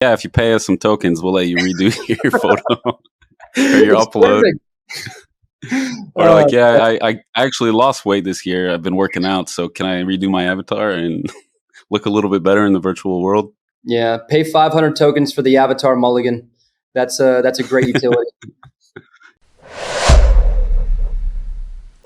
Yeah, if you pay us some tokens, we'll let you redo your photo or your It's upload. perfect. Or like, yeah, I actually lost weight this year. I've been working out, so can I redo my avatar and look a little bit better in the virtual world? Yeah, pay 500 tokens for the avatar mulligan. That's a great utility.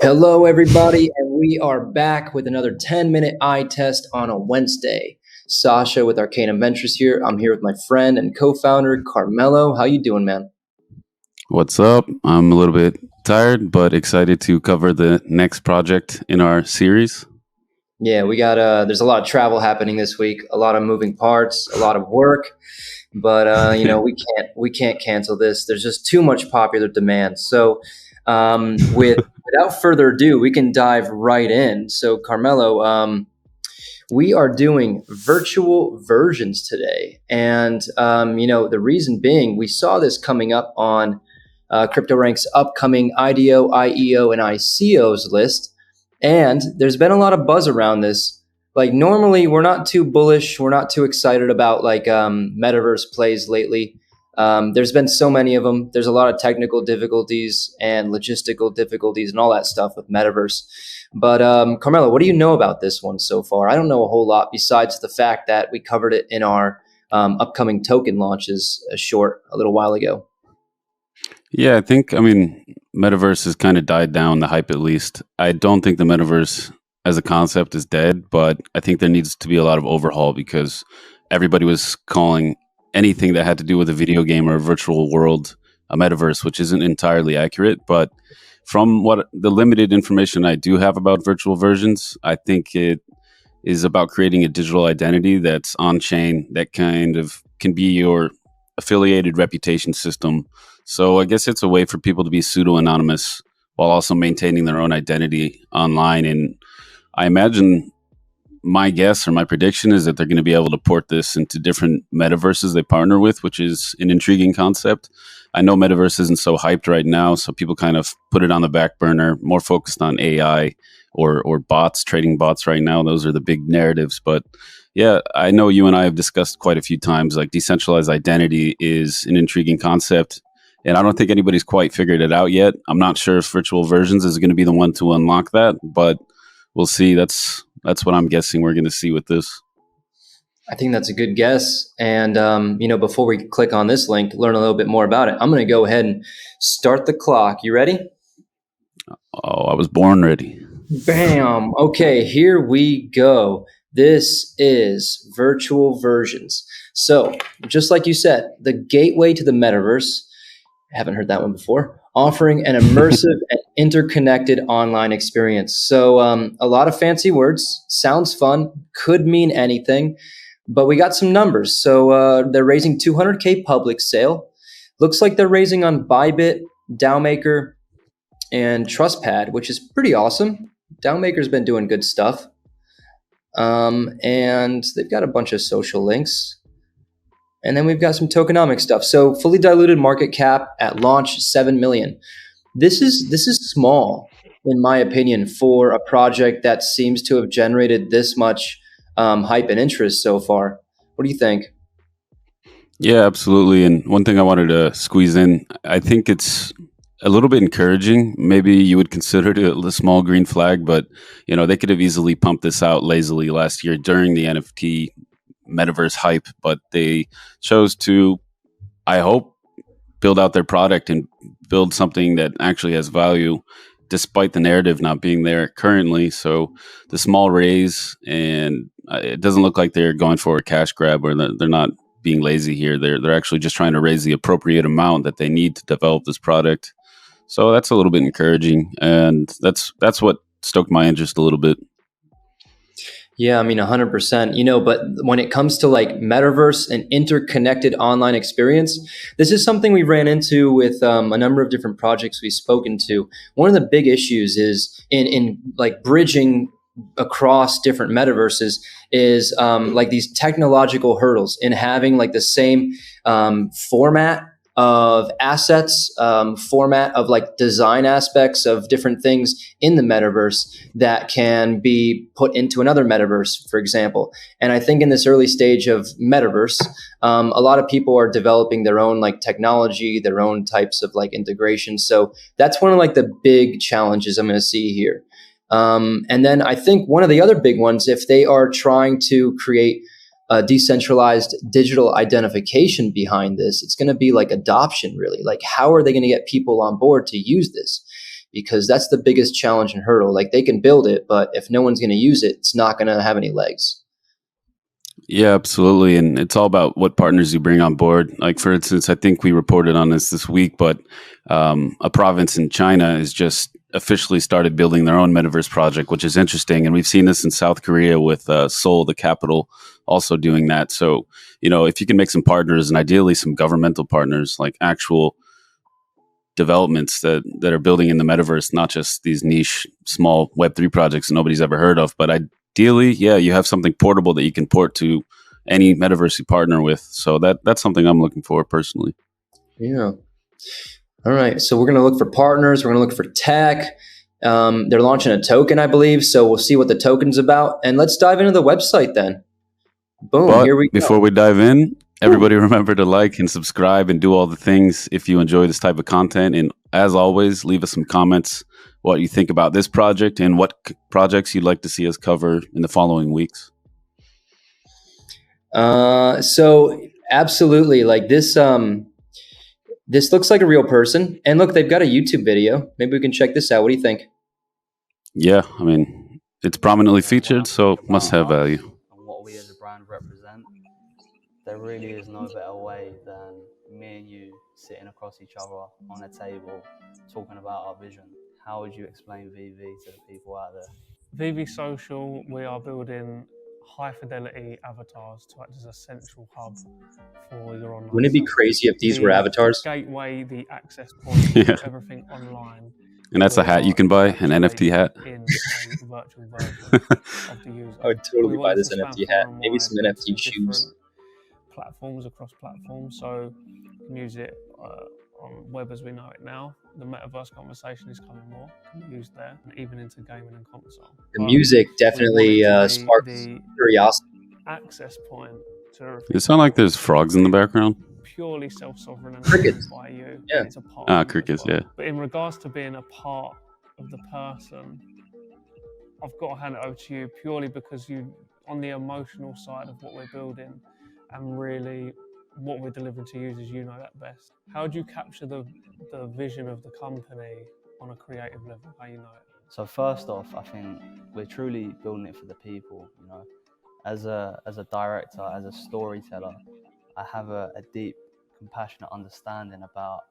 Hello, everybody, and we are back with another 10-minute eye test on a Wednesday. Sasha with Arcanum Ventures here. I'm here with my friend and co-founder Carmelo. How you doing, man? What's up? I'm a little bit tired, but excited to cover the next project in our series. Yeah, we got there's a lot of travel happening this week, a lot of moving parts, a lot of work, but we can't cancel this. There's just too much popular demand. So, without further ado, we can dive right in. So, Carmelo, we are doing virtual versions today, and the reason being, we saw this coming up on CryptoRank's upcoming IDO, IEO, and ICOs list. And there's been a lot of buzz around this. Like normally, we're not too bullish. We're not too excited about metaverse plays lately. There's been so many of them. There's a lot of technical difficulties and logistical difficulties and all that stuff with metaverse. But Carmelo, what do you know about this one so far? I don't know a whole lot besides the fact that we covered it in our upcoming token launches a little while ago. Yeah, metaverse has kind of died down, the hype at least. I don't think the metaverse as a concept is dead, but I think there needs to be a lot of overhaul because everybody was calling anything that had to do with a video game or a virtual world a metaverse, which isn't entirely accurate. But from what the limited information I do have about virtual versions, I think it is about creating a digital identity that's on chain that kind of can be your affiliated reputation system. So I guess it's a way for people to be pseudo anonymous while also maintaining their own identity online. And I imagine my guess or my prediction is that they're going to be able to port this into different metaverses they partner with, which is an intriguing concept. I know metaverse isn't so hyped right now, so people kind of put it on the back burner, more focused on AI or bots, trading bots right now. Those are the big narratives. But yeah, I know you and I have discussed quite a few times, like decentralized identity is an intriguing concept. And I don't think anybody's quite figured it out yet. I'm not sure if virtual versions is going to be the one to unlock that, but we'll see. That's what I'm guessing we're going to see with this. I think that's a good guess. And, before we click on this link, learn a little bit more about it, I'm going to go ahead and start the clock. You ready? Oh, I was born ready. Bam. Okay, here we go. This is virtual versions. So just like you said, the gateway to the metaverse. I haven't heard that one before. Offering an immersive and interconnected online experience. So a lot of fancy words. Sounds fun. Could mean anything. But we got some numbers. So they're raising 200K public sale. Looks like they're raising on Bybit, DAOmaker, and TrustPad, which is pretty awesome. DAOmaker's been doing good stuff. And they've got a bunch of social links. And then we've got some tokenomics stuff. So fully diluted market cap at launch, 7 million. This is small, in my opinion, for a project that seems to have generated this much hype and interest so far. What do you think? Yeah, absolutely. And one thing I wanted to squeeze in, I think it's a little bit encouraging. Maybe you would consider it a small green flag, but they could have easily pumped this out lazily last year during the NFT metaverse hype, but they chose to, I hope, build out their product and build something that actually has value despite the narrative not being there currently. So the small raise, and it doesn't look like they're going for a cash grab or they're not being lazy here. They're actually just trying to raise the appropriate amount that they need to develop this product. So that's a little bit encouraging, and that's what stoked my interest a little bit. Yeah, 100%. But when it comes to like metaverse and interconnected online experience, this is something we ran into with a number of different projects we've spoken to. One of the big issues is in like bridging across different metaverses is like these technological hurdles in having like the same format of assets, format of like design aspects of different things in the metaverse that can be put into another metaverse, for example. And I think in this early stage of metaverse, a lot of people are developing their own like technology, their own types of like integration. So that's one of like the big challenges I'm going to see here. And then I think one of the other big ones, if they are trying to create a decentralized digital identification behind this, it's going to be like adoption, really. Like, how are they going to get people on board to use this? Because that's the biggest challenge and hurdle. Like, they can build it, but if no one's going to use it, it's not going to have any legs. Yeah, absolutely. And it's all about what partners you bring on board. Like, for instance, I think we reported on this week, but a province in China has just officially started building their own metaverse project, which is interesting. And we've seen this in South Korea with Seoul, the capital, also doing that. So, if you can make some partners and ideally some governmental partners, like actual developments that are building in the metaverse, not just these niche small Web3 projects that nobody's ever heard of, but ideally, yeah, you have something portable that you can port to any metaverse you partner with. So that's something I'm looking for personally. Yeah. All right. So we're going to look for partners. We're going to look for tech. They're launching a token, I believe. So we'll see what the token's about. And let's dive into the website then. Boom. But Here we go. before we dive in, everybody remember to like and subscribe and do all the things if you enjoy this type of content. And as always, leave us some comments what you think about this project and what projects you'd like to see us cover in the following weeks. So absolutely, like this. This looks like a real person, and look, they've got a YouTube video. Maybe we can check this out. What do you think? Yeah, I mean, it's prominently featured, so must have value. And what we as a brand represent, there really is no better way than me and you sitting across each other on a table talking about our vision. How would you explain VV to the people out there? VV Social, we are building high fidelity avatars to act as a central hub for your online. Wouldn't it be crazy if these were avatars? Gateway, the access point to everything online. And that's a hat you can buy, an NFT hat. In a virtual version of the user. I would totally buy this NFT hat. Maybe some NFT shoes. Platforms across platforms, so you can use it on web as we know it now. The metaverse conversation is coming more. Can be used there, and even into gaming and console. The music definitely sparks curiosity. Access point to. It sounds like there's frogs in the background. Purely self-sovereign and crickets by you. Yeah. It's a part crickets. well. Yeah. But in regards to being a part of the person, I've got to hand it over to you purely because you, on the emotional side of what we're building, and really what we're delivering to users, you know that best. How do you capture the vision of the company on a creative level? How you know it? So first off, I think we're truly building it for the people. As a director, as a storyteller, I have a deep, compassionate understanding about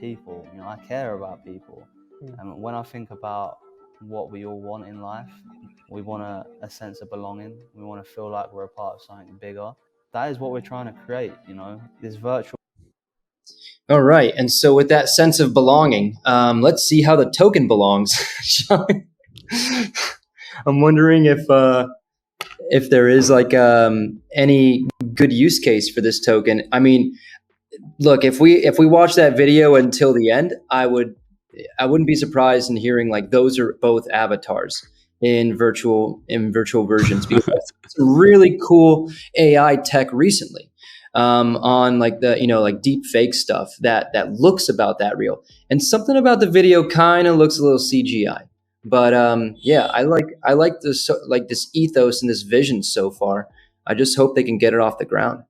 people. I care about people. And when I think about what we all want in life, we want a sense of belonging. We want to feel like we're a part of something bigger. That is what we're trying to create, this virtual. All right. And so with that sense of belonging, let's see how the token belongs. I'm wondering if there is like any good use case for this token. I mean, look, if we watch that video until the end, I wouldn't be surprised in hearing like those are both avatars in virtual versions, because some really cool AI tech recently on like the like deep fake stuff that looks about that real, and something about the video kind of looks a little CGI. But yeah, I like this this ethos and this vision so far. I just hope they can get it off the ground.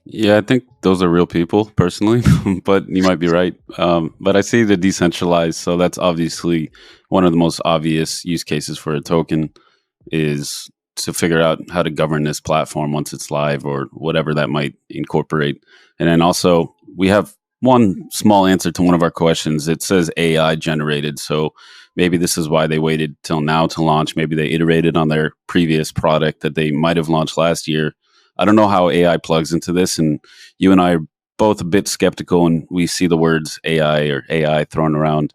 Yeah, I think those are real people personally, but you might be right. But I see the decentralized, so that's obviously one of the most obvious use cases for a token is to figure out how to govern this platform once it's live or whatever that might incorporate. And then also we have one small answer to one of our questions. It says AI generated, so maybe this is why they waited till now to launch. Maybe they iterated on their previous product that they might have launched last year. I don't know how AI plugs into this, and you and I are both a bit skeptical when we see the words AI or AI thrown around.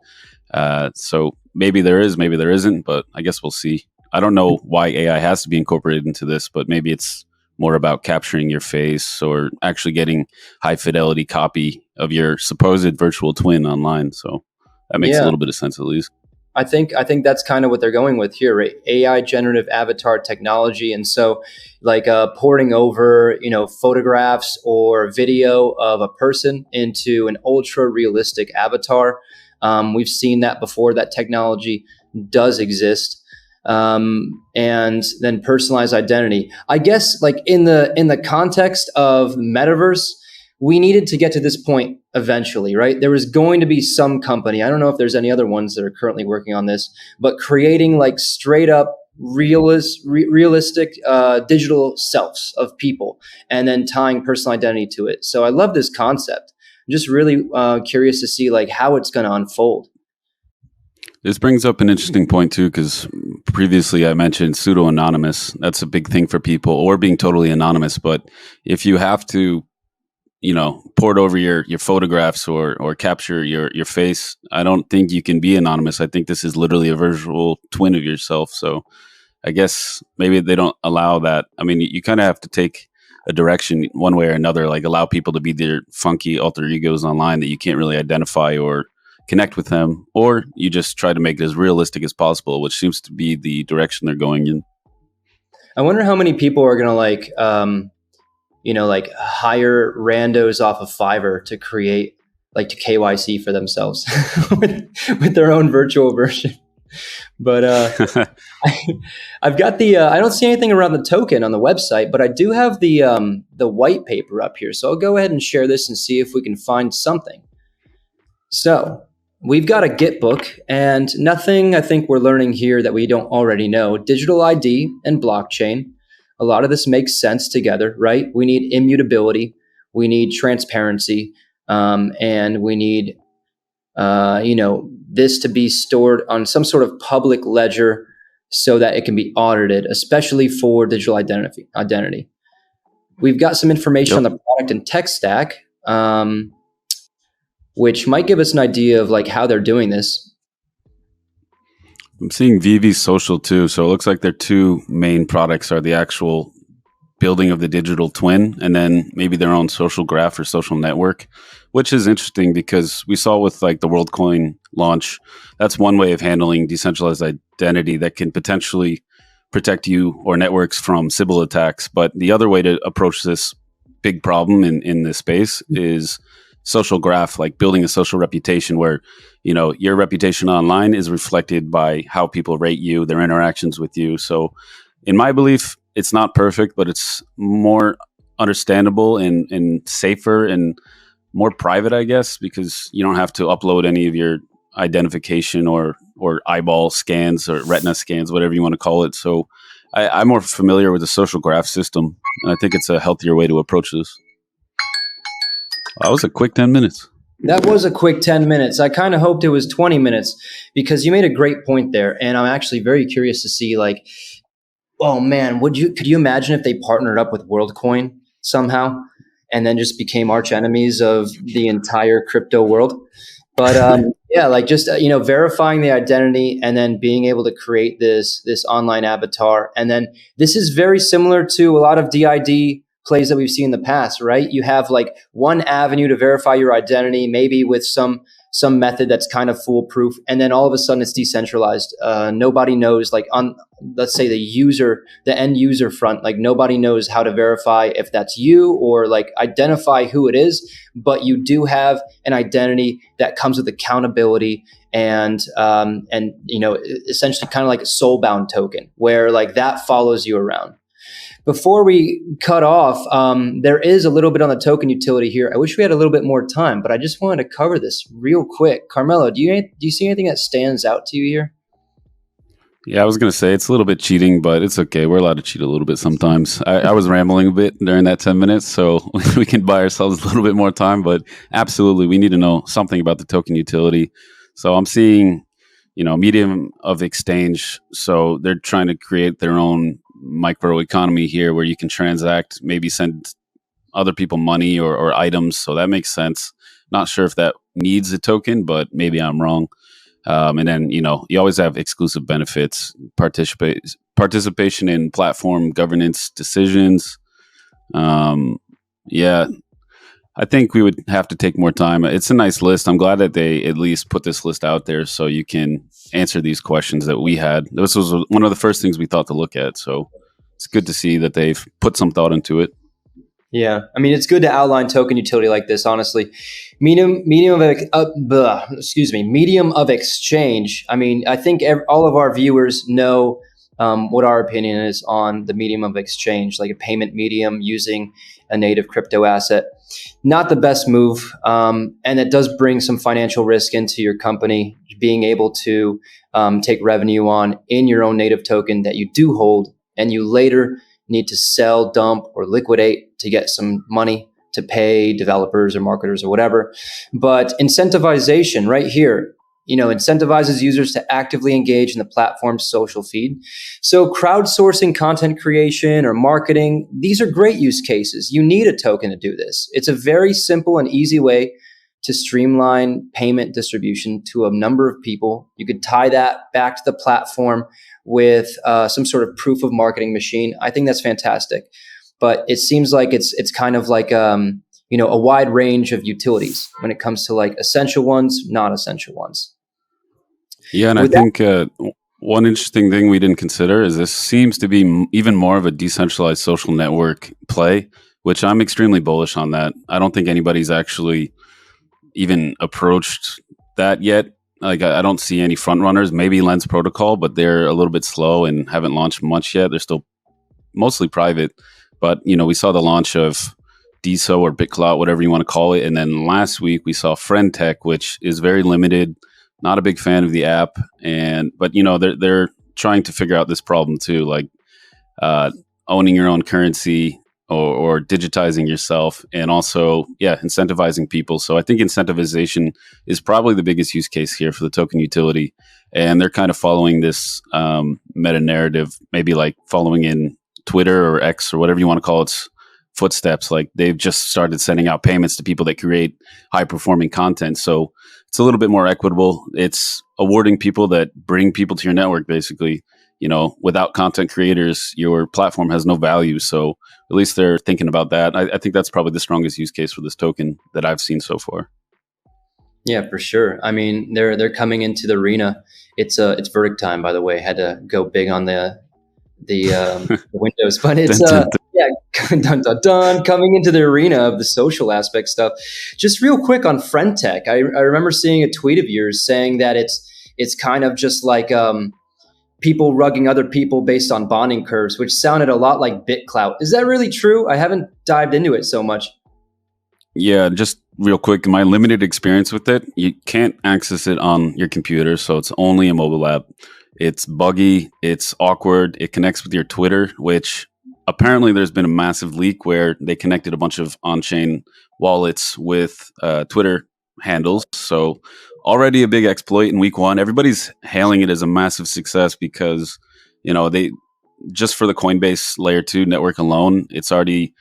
So maybe there is, maybe there isn't, but I guess we'll see. I don't know why AI has to be incorporated into this, but maybe it's more about capturing your face or actually getting high fidelity copy of your supposed virtual twin online. So that makes a Yeah. little bit of sense, at least. I think that's kind of what they're going with here, right? AI generative avatar technology, and so like porting over, photographs or video of a person into an ultra realistic avatar. We've seen that before. That technology does exist. And then personalized identity. I guess, like in the context of metaverse, we needed to get to this point eventually, right? There was going to be some company. I don't know if there's any other ones that are currently working on this, but creating like straight up realistic digital selves of people, and then tying personal identity to it. So I love this concept. I'm just really curious to see like how it's going to unfold. This brings up an interesting point too, because previously I mentioned pseudo anonymous. That's a big thing for people, or being totally anonymous. But if you have to, port over your photographs or capture your face, I don't think you can be anonymous. I think this is literally a virtual twin of yourself. So I guess maybe they don't allow that. I mean, you kind of have to take a direction one way or another, like allow people to be their funky alter egos online that you can't really identify or connect with them, or you just try to make it as realistic as possible, which seems to be the direction they're going in. I wonder how many people are going to like hire randos off of Fiverr to create like to KYC for themselves with their own virtual version. But I've got I don't see anything around the token on the website, but I do have the white paper up here. So I'll go ahead and share this and see if we can find something. So we've got a Git book, and nothing I think we're learning here that we don't already know. Digital ID and blockchain. A lot of this makes sense together, right? We need immutability, we need transparency, and we need, this to be stored on some sort of public ledger so that it can be audited, especially for digital identity. We've got some information on the product and tech stack, which might give us an idea of like how they're doing this. I'm seeing VV Social too. So it looks like their two main products are the actual building of the digital twin and then maybe their own social graph or social network, which is interesting because we saw with like the WorldCoin launch, that's one way of handling decentralized identity that can potentially protect you or networks from Sybil attacks. But the other way to approach this big problem in this space is social graph, like building a social reputation where, your reputation online is reflected by how people rate you, their interactions with you. So in my belief, it's not perfect, but it's more understandable and safer and more private, I guess, because you don't have to upload any of your identification or eyeball scans or retina scans, whatever you want to call it. So I'm more familiar with the social graph system, and I think it's a healthier way to approach this. That was a quick 10 minutes. That was a quick 10 minutes. I kind of hoped it was 20 minutes because you made a great point there. And I'm actually very curious to see like, oh man, could you imagine if they partnered up with WorldCoin somehow and then just became arch enemies of the entire crypto world? But yeah, like just, verifying the identity and then being able to create this online avatar. And then this is very similar to a lot of DID plays that we've seen in the past, right? You have like one avenue to verify your identity, maybe with some method that's kind of foolproof, and then all of a sudden it's decentralized. Nobody knows, like on, let's say the end user front, like nobody knows how to verify if that's you or like identify who it is, but you do have an identity that comes with accountability and essentially kind of like a soulbound token where like that follows you around. Before we cut off, there is a little bit on the token utility here. I wish we had a little bit more time, but I just wanted to cover this real quick. Carmelo, do you see anything that stands out to you here? Yeah, I was going to say it's a little bit cheating, but it's okay. We're allowed to cheat a little bit sometimes. I was rambling a bit during that 10 minutes, so we can buy ourselves a little bit more time, but absolutely, we need to know something about the token utility. So I'm seeing, medium of exchange. So they're trying to create their own microeconomy here where you can transact, maybe send other people money or items. So that makes sense. Not sure if that needs a token, but maybe I'm wrong. And then, you always have exclusive benefits, participation in platform governance decisions, Yeah, I think we would have to take more time. It's a nice list. I'm glad that they at least put this list out there so you can answer these questions that we had. This was one of the first things we thought to look at. So it's good to see that they've put some thought into it. Yeah, I mean, it's good to outline token utility like this. Honestly, medium of exchange. I mean, I think all of our viewers know what our opinion is on the medium of exchange, like a payment medium using a native crypto asset. Not the best move, and it does bring some financial risk into your company. Being able to take revenue on in your own native token that you do hold, and you later need to sell, dump, or liquidate to get some money to pay developers or marketers or whatever. But incentivization right here, incentivizes users to actively engage in the platform's social feed. So crowdsourcing content creation or marketing, these are great use cases. You need a token to do this. It's a very simple and easy way to streamline payment distribution to a number of people. You could tie that back to the platform with some sort of proof of marketing machine. I think that's fantastic. But it seems like it's kind of like a wide range of utilities when it comes to like essential ones, not essential ones. Yeah, and I think one interesting thing we didn't consider is this seems to be even more of a decentralized social network play, which I'm extremely bullish on that. I don't think anybody's actually even approached that yet. Like I don't see any front runners. Maybe Lens Protocol, but they're a little bit slow and haven't launched much yet. They're still mostly private. But we saw the launch of DSO or BitClout, whatever you want to call it, and then last week we saw Friend Tech, which is very limited. Not a big fan of the app, but they're trying to figure out this problem too, like owning your own currency or digitizing yourself, and also incentivizing people. So I think incentivization is probably the biggest use case here for the token utility, and they're kind of following this meta narrative, maybe like following in Twitter or X or whatever you want to call its footsteps. Like they've just started sending out payments to people that create high performing content. So it's a little bit more equitable. It's awarding people that bring people to your network, basically. Without content creators, your platform has no value. So at least they're thinking about that. I think that's probably the strongest use case for this token that I've seen so far. Yeah, for sure. I mean, they're coming into the arena. It's verdict time, by the way. Had to go big on the windows, but it's dun dun dun, coming into the arena of the social aspect stuff. Just real quick on Friend Tech, I remember seeing a tweet of yours saying that it's kind of just like people rugging other people based on bonding curves, which sounded a lot like BitClout. Is that really true? I haven't dived into it so much. Yeah, just real quick, my limited experience with it, you can't access it on your computer, so it's only a mobile app. It's buggy, it's awkward, it connects with your Twitter, which apparently there's been a massive leak where they connected a bunch of on-chain wallets with Twitter handles. So already a big exploit in week one. Everybody's hailing it as a massive success because, they just for the Coinbase layer 2 network alone, it's already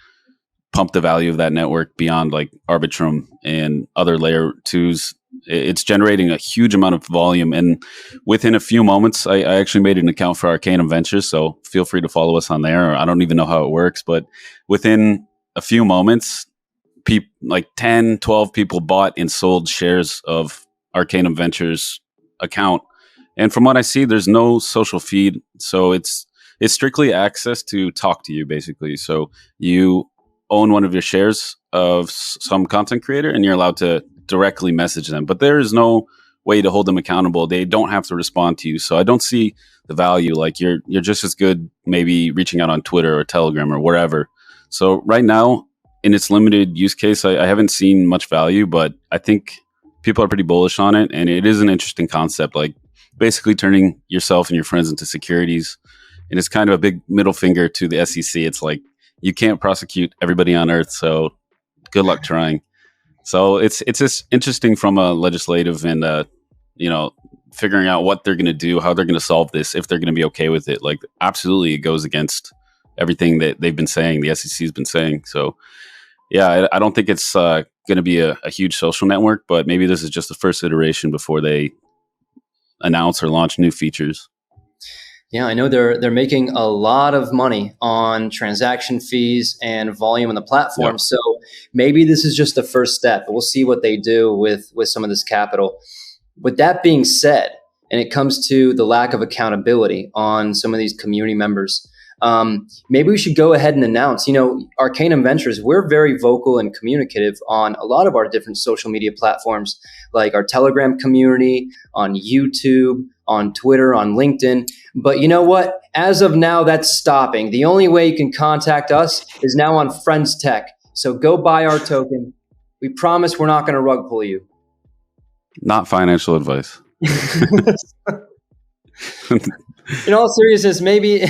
pumped the value of that network beyond like Arbitrum and other layer 2s. It's generating a huge amount of volume. And within a few moments, I actually made an account for Arcanum Ventures. So feel free to follow us on there. I don't even know how it works, but within a few moments, like 10, 12 people bought and sold shares of Arcanum Ventures account. And from what I see, there's no social feed. So it's strictly access to talk to you, basically. So you own one of your shares of some content creator and you're allowed to directly message them, but there is no way to hold them accountable. They don't have to respond to you. So I don't see the value. Like you're just as good maybe reaching out on Twitter or Telegram or wherever. So right now in its limited use case, I haven't seen much value, but I think people are pretty bullish on it. And it is an interesting concept, like basically turning yourself and your friends into securities. And it's kind of a big middle finger to the SEC. It's like, you can't prosecute everybody on earth. So good luck trying. So it's just interesting from a legislative and figuring out what they're going to do, how they're going to solve this, if they're going to be okay with it. Like absolutely, it goes against everything that they've been saying, the SEC has been saying. So yeah, I don't think it's going to be a huge social network, but maybe this is just the first iteration before they announce or launch new features. Yeah, I know they're making a lot of money on transaction fees and volume on the Yep. platform. So maybe this is just the first step. We'll see what they do with some of this capital. With that being said, and it comes to the lack of accountability on some of these community members, maybe we should go ahead and announce, Arcanum Ventures, we're very vocal and communicative on a lot of our different social media platforms, like our Telegram community, on YouTube, on Twitter, on LinkedIn. But you know what? As of now, that's stopping. The only way you can contact us is now on Friends Tech. So go buy our token. We promise we're not going to rug pull you. Not financial advice. In all seriousness, maybe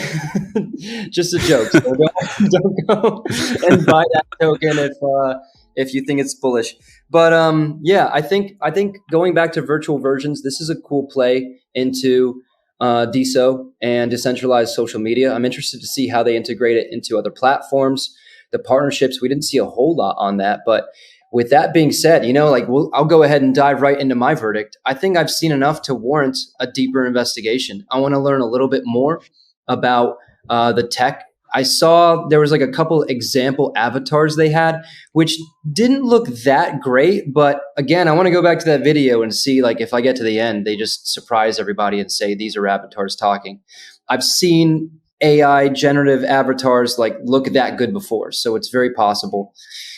just a joke. So don't go and buy that token if you think it's bullish. But yeah, I think going back to virtual versions, this is a cool play into DeSo and decentralized social media. I'm interested to see how they integrate it into other platforms. The partnerships, we didn't see a whole lot on that, but with that being said, I'll go ahead and dive right into my verdict. I think I've seen enough to warrant a deeper investigation. I want to learn a little bit more about the tech. I saw there was like a couple example avatars they had, which didn't look that great. But again, I want to go back to that video and see, like, if I get to the end, they just surprise everybody and say, these are avatars talking. I've seen AI generative avatars like look that good before, so it's very possible.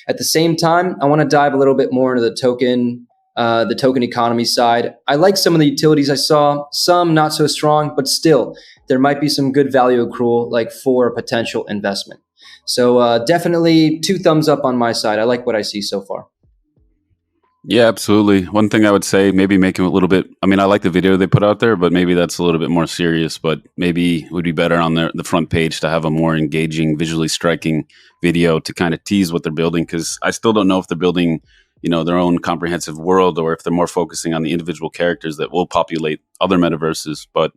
At the same time, I want to dive a little bit more into the token economy side. I like some of the utilities I saw, some not so strong, but still, there might be some good value accrual like for a potential investment. So definitely 2 thumbs up on my side. I like what I see so far. Yeah, absolutely. One thing I would say, maybe make him a little bit, I mean, I like the video they put out there, but maybe that's a little bit more serious, but maybe it would be better on the front page to have a more engaging, visually striking video to kind of tease what they're building. Cause I still don't know if they're building, their own comprehensive world, or if they're more focusing on the individual characters that will populate other metaverses. But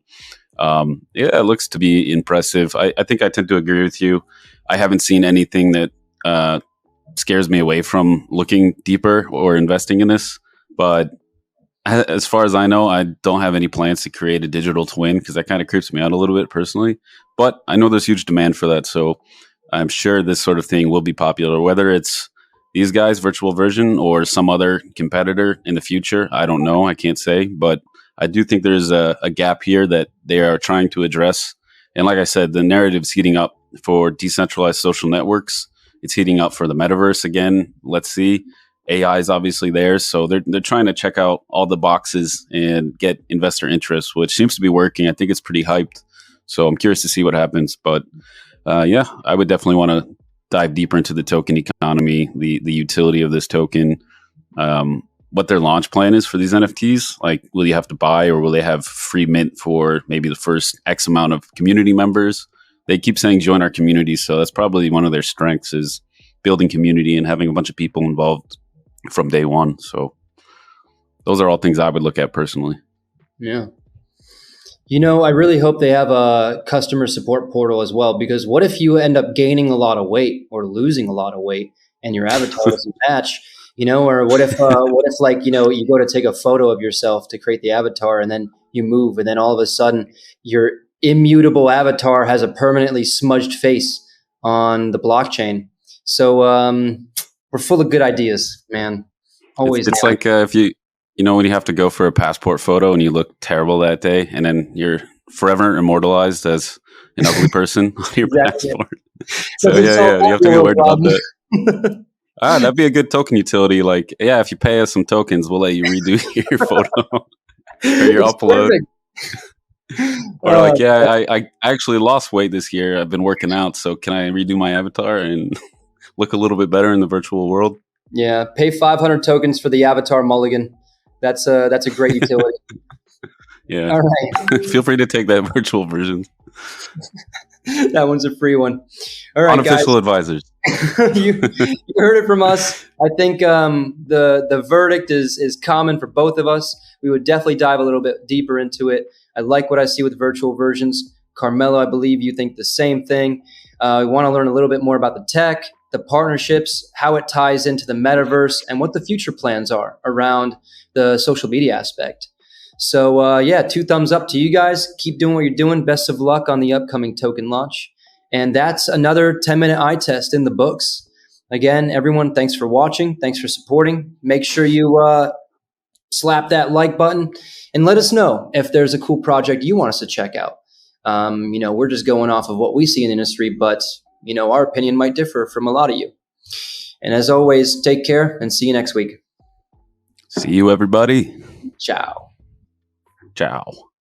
yeah, it looks to be impressive. I think I tend to agree with you. I haven't seen anything that, scares me away from looking deeper or investing in this. But as far as I know, I don't have any plans to create a digital twin, because that kind of creeps me out a little bit personally. But I know there's huge demand for that. So I'm sure this sort of thing will be popular, whether it's these guys, virtual version, or some other competitor in the future. I don't know. I can't say. But I do think there's a gap here that they are trying to address. And like I said, the narrative's heating up for decentralized social networks. It's heating up for the metaverse again. Let's see. AI is obviously there, so they're trying to check out all the boxes and get investor interest, which seems to be working. I think it's pretty hyped, so I'm curious to see what happens. But yeah, I would definitely want to dive deeper into the token economy, the utility of this token, what their launch plan is for these NFTs. Like, will you have to buy, or will they have free mint for maybe the first X amount of community members? They keep saying join our community, so that's probably one of their strengths, is building community and having a bunch of people involved from day one. So those are all things I would look at personally. Yeah. I really hope they have a customer support portal as well, because what if you end up gaining a lot of weight or losing a lot of weight and your avatar doesn't match? Or what if you go to take a photo of yourself to create the avatar, and then you move, and then all of a sudden your immutable avatar has a permanently smudged face on the blockchain. So we're full of good ideas, man. Always. It's like if you when you have to go for a passport photo and you look terrible that day, and then you're forever immortalized as an ugly person on your passport. So yeah, you have to be worried about that. That'd be a good token utility. Like, yeah, if you pay us some tokens, we'll let you redo your photo or your upload. Or like, yeah, I actually lost weight this year. I've been working out, so can I redo my avatar and look a little bit better in the virtual world? Yeah, pay 500 tokens for the avatar mulligan. That's a great utility. Yeah. All right. Feel free to take that virtual version. That one's a free one. All right, Unofficial guys. advisors. you heard it from us. I think the verdict is common for both of us. We would definitely dive a little bit deeper into it. I like what I see with virtual versions. Carmelo, I believe you think the same thing. We want to learn a little bit more about the tech, the partnerships, how it ties into the metaverse, and what the future plans are around the social media aspect. So yeah, 2 thumbs up to you guys. Keep doing what you're doing. Best of luck on the upcoming token launch. And that's another 10-minute eye test in the books. Again, everyone, thanks for watching. Thanks for supporting. Make sure you slap that like button and let us know if there's a cool project you want us to check out. We're just going off of what we see in the industry, but our opinion might differ from a lot of you. And as always, take care and see you next week. See you, everybody. Ciao. Ciao.